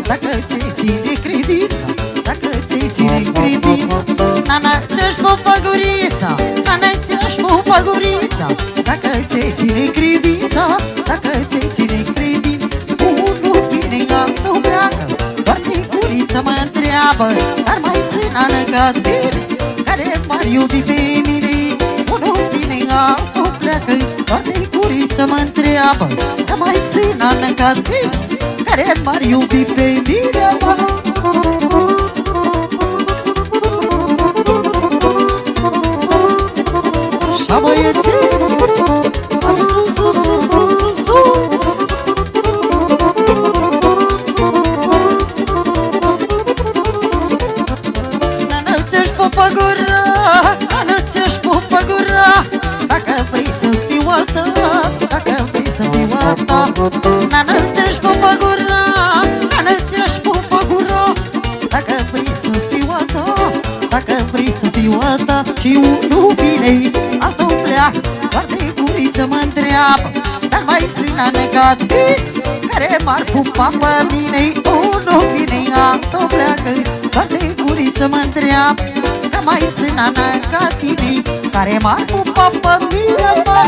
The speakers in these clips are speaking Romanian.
Dacă ți-ai ține credința, dacă ți-ai ține credința, nana, ți-aș pupa gurița, nana, ți-aș pupa gurița. Dacă ți-ai ține credința, dacă ți-ai ține credința, unul vine, altul pleacă, doar de guriță mă întreabă, dar mai sunt anăcat bine, care m-ar iubi pe mine. Unul vine, altul pleacă, doar de guriță mă întreabă, dar mai sunt anăcat bine, care m-ar iubi pe mine, mă. Așa, băieții, hai sus, sus, sus, sus, sus, sus. Nana, ți-aș pupa gura, nana, ți-aș pupa gura, dacă vrei să fiu a ta, dacă vrei să fiu a ta. Nana, ți-aș pupa gura, nana, ți-aș pupa gura, dacă vrei să fiu a ta, dacă vrei să fiu a ta. Și unul vine, altul pleacă, doar de guriță mă întreabă, dar mai sunt anecat care m-ar pupa pe mine. Unul vine, altul pleacă, doar de guriță mă întreabă, dar mai sunt anecat care m-ar pupa pe mine, mă.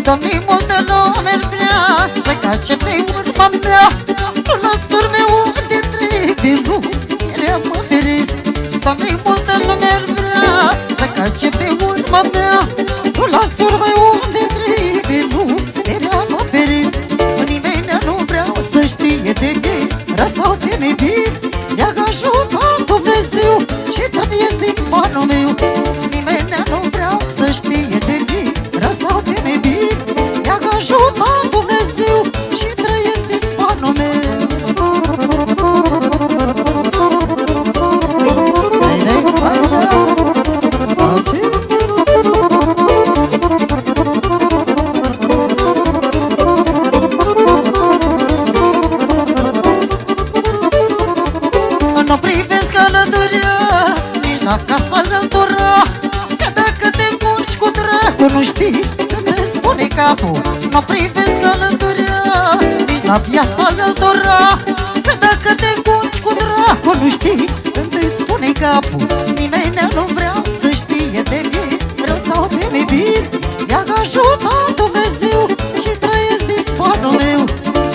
Domnii, multă lume vrea să cace pe urma mea, nu las urme unde trec din lume, ele mă feresc. Domnii, multă lume vrea să cace pe urma mea, nu las urme unde trec din lume, ele mă feresc. Nimeni nu vreau să știe de mine, răsau de nebine, i-a ajutat Dumnezeu și trăiesc din banul meu. Nimeni nu vreau să știe de mine, răsau de nebine, i-a ajutat Dumnezeu și trăiesc din banul meu. Nu privesc călătoria, nici la casa altora, că dacă te încurci cu dracu nu știi când îți spune capul. Nu privesc călătoria, nici la viața altora, că dacă te încurci cu dracu nu știi când îți spune capul. Nimeni nu vreau să știe de mine, rău sau de nebine, i-a ajutat Dumnezeu și trăiesc din banul meu.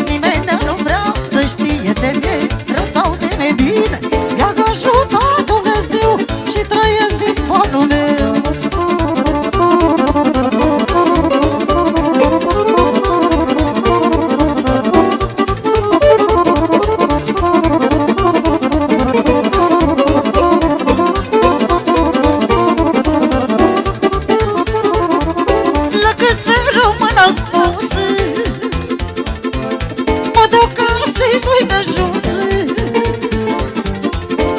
Nimeni nu vreau să știe de mine, rău sau de nebine, i-a ajutat Dumnezeu și trăiesc din banul meu. La căsă română spus, mă duc casei nu-i de jos,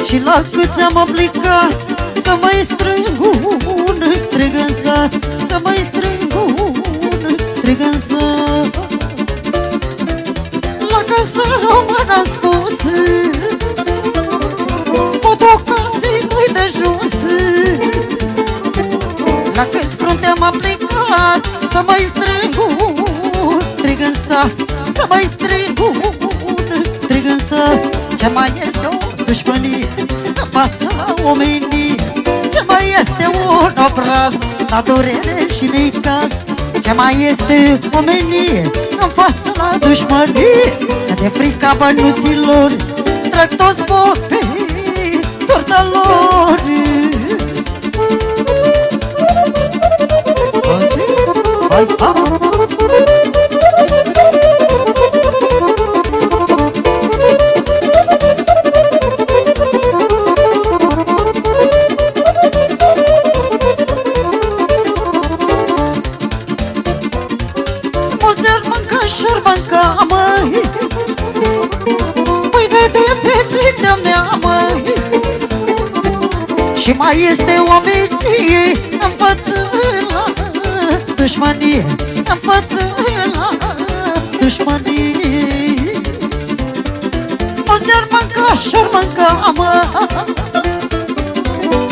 și la câți am aplicat să mai strâng un întreg în sat, să mai strâng un întreg în sat. La căsă română spus, mă duc casei nu-i de jos, la câți frunte am aplicat să mai strâng un întreg în sat, să mai strâng un întreg în sat. Ce mai este o dușmănie în fața la omenii, ce mai este un obraz la durere și necaz, ce mai este omenie în fața la dușmănie, că de frica bănuților trag toți foc pe turta lor. Hai, hai! șorbanca, măi, mâine de fetița mea, măi. Și mai este omenie în față la dușmanie, în față la dușmanie. O germanca, șorbanca, mă,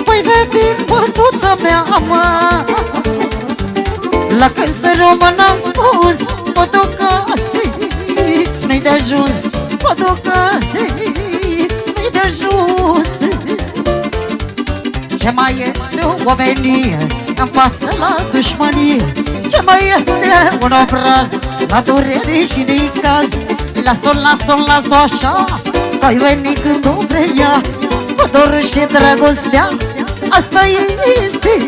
mâine din mânuța mea, mă. La când să român am spus, mă duc casei, nu-i de ajuns, mă duc casei, nu-i de ajuns. Ce mai este o omenie în față la dușmanie? Ce mai este un obraz la durere și necaz? Las-o, lasă-o, lasă-o așa, că-i venit când o vrea, cu dorul și dragostea. Asta este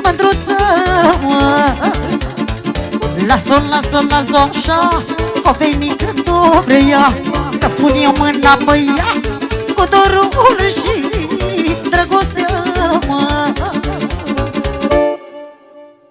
mândruța, mă. Lasă-o, lasă-o, lasă-o așa, că-o venit când o vrea, că pun eu mâna pe ea, cu dorul și dragostea, mă.